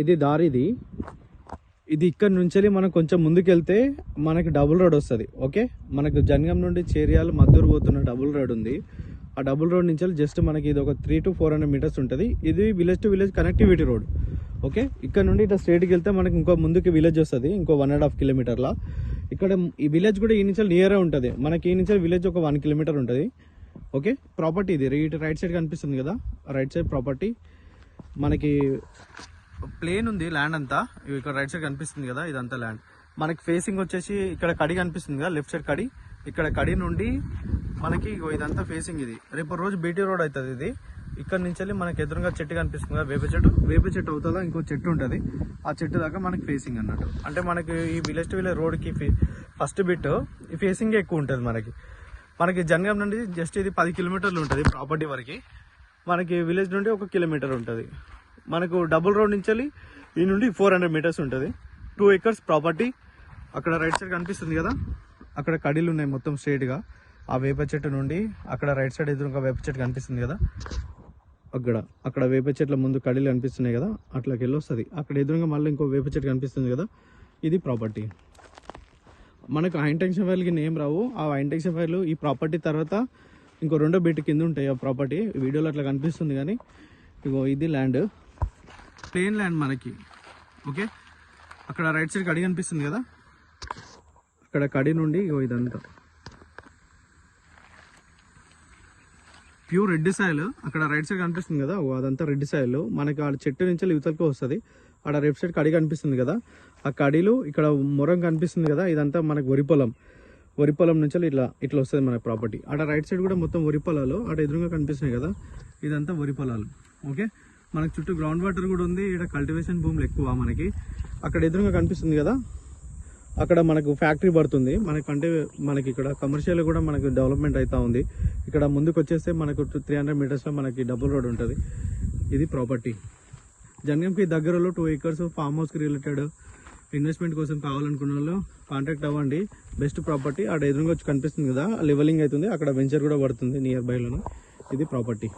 ఇది దారి ఇది ఇక్కడ నుంచి మనం కొంచెం ముందుకెళ్తే మనకి డబుల్ రోడ్ వస్తుంది. ఓకే, మనకు జనగాం నుండి చేరియాలు మద్దూరు పోతున్న డబుల్ రోడ్ ఉంది. ఆ డబుల్ రోడ్ నుంచి జస్ట్ మనకి ఇది ఒక 300 to 400 మీటర్స్ ఉంటుంది. ఇది village to village connectivity road. Okay, ఇక్కడ నుండి ఇట్లా స్ట్రేట్కి వెళ్తే మనకి ఇంకో ముందుకి విలేజ్ వస్తుంది, ఇంకో 1.5 కిలోమీటర్ల. ఇక్కడ ఈ విలేజ్ కూడా ఈ నుంచి నియరే ఉంటుంది. మనకి ఈ నుంచి విలేజ్ ఒక 1 కిలోమీటర్ ఉంటుంది. ఓకే, ప్రాపర్టీ ఇది రైట్ సైడ్ కనిపిస్తుంది కదా, రైట్ సైడ్ ప్రాపర్టీ. మనకి ప్లేన్ ఉంది ల్యాండ్ అంతా. ఇక్కడ రైట్ సైడ్ కనిపిస్తుంది కదా, ఇదంతా ల్యాండ్. మనకి ఫేసింగ్ వచ్చేసి ఇక్కడ కడి కనిపిస్తుంది కదా, లెఫ్ట్ సైడ్ కడి. ఇక్కడ కడి నుండి మనకి ఇదంతా ఫేసింగ్. ఇది రేపు రోజు బీటీ రోడ్ అవుతుంది. ఇది ఇక్కడ నుంచి మనకి ఎదురుగా చెట్టు కనిపిస్తుంది కదా, వేప చెట్టు అవుతుందా ఇంకో చెట్టు ఉంటుంది. ఆ చెట్టు దాకా మనకి ఫేసింగ్ అన్నట్టు. అంటే మనకి ఈ విలేజ్ టు విలేజ్ రోడ్కి ఫస్ట్ బిట్ ఈ ఫేసింగ్ ఎక్కువ ఉంటుంది. మనకి జనగాం నుండి జస్ట్ ఇది 10 కిలోమీటర్లు ఉంటుంది ప్రాపర్టీ వరకు. మనకి విలేజ్ నుండి 1 కిలోమీటర్ ఉంటుంది. మనకు డబుల్ రోడ్ నుంచి ఈ నుండి 400 మీటర్స్ ఉంటుంది. 2 acres ప్రాపర్టీ. అక్కడ రైట్ సైడ్ కనిపిస్తుంది కదా, అక్కడ కడీలు ఉన్నాయి మొత్తం స్ట్రేట్గా. ఆ వేప చెట్టు నుండి అక్కడ రైట్ సైడ్ ఎదురుగా వేప చెట్టు కనిపిస్తుంది కదా, అక్కడ వేప చెట్ల ముందు కడీలు కనిపిస్తున్నాయి కదా, అట్లకి వెళ్ళొస్తుంది. అక్కడ ఎదురుగా మళ్ళీ ఇంకో వేప చెట్టు కనిపిస్తుంది కదా, ఇది ప్రాపర్టీ. మనకు ఆ ఇంటెన్షన్ ఫైల్కి నేమ్ రావు. ఆ ఇంటెన్షన్ ఫైల్ ఈ ప్రాపర్టీ తర్వాత ఇంకో 2వ బిట్ కింద ఉంటాయి ఆ ప్రాపర్టీ. వీడియోలో అట్లా కనిపిస్తుంది కానీ ఇగో ఇది ల్యాండ్, ప్లేన్ ల్యాండ్ మనకి. ఓకే, అక్కడ రైట్ సైడ్ కడి కనిపిస్తుంది కదా, అక్కడ కడి నుండి ఇదంతా ప్యూర్ రెడ్ సాయిల్. అక్కడ రైట్ సైడ్ కనిపిస్తుంది కదా, అదంతా రెడ్ సాయిల్. మనకి ఆ చెట్టు నుంచి యువతలకి వస్తుంది. అక్కడ లెఫ్ట్ సైడ్ కడి కనిపిస్తుంది కదా, ఆ కడిలు ఇక్కడ మొరం కనిపిస్తుంది కదా, ఇదంతా మనకి వరి పొలం నుంచి ఇట్లా వస్తుంది మన ప్రాపర్టీ. అక్కడ రైట్ సైడ్ కూడా మొత్తం వరి పొలాలు అక్కడ ఎదురుగా కనిపిస్తున్నాయి కదా, ఇదంతా వరి పొలాలు. ఓకే, మనకి చుట్టూ గ్రౌండ్ వాటర్ కూడా ఉంది. ఇక్కడ కల్టివేషన్ భూములు ఎక్కువ మనకి. అక్కడ ఎదురుగా కనిపిస్తుంది కదా, అక్కడ మనకు ఫ్యాక్టరీ పడుతుంది. మనకి ఇక్కడ కమర్షియల్ కూడా మనకు డెవలప్మెంట్ అవుతా ఉంది. ఇక్కడ ముందుకు వచ్చేస్తే మనకు 300 మీటర్స్లో మనకి డబుల్ రోడ్ ఉంటుంది. ఇది ప్రాపర్టీ. జనగాంకి దగ్గరలో 2 acres ఫామ్ హౌస్కి రిలేటెడ్ ఇన్వెస్ట్మెంట్ కోసం కావాలనుకున్న వాళ్ళు కాంటాక్ట్ అవ్వండి. Best property. అక్కడ ఎదురుగా వచ్చి కనిపిస్తుంది కదా, లెవెలింగ్ అవుతుంది. అక్కడ వెంచర్ కూడా పడుతుంది నియర్ బైలోనే. ఇది ప్రాపర్టీ.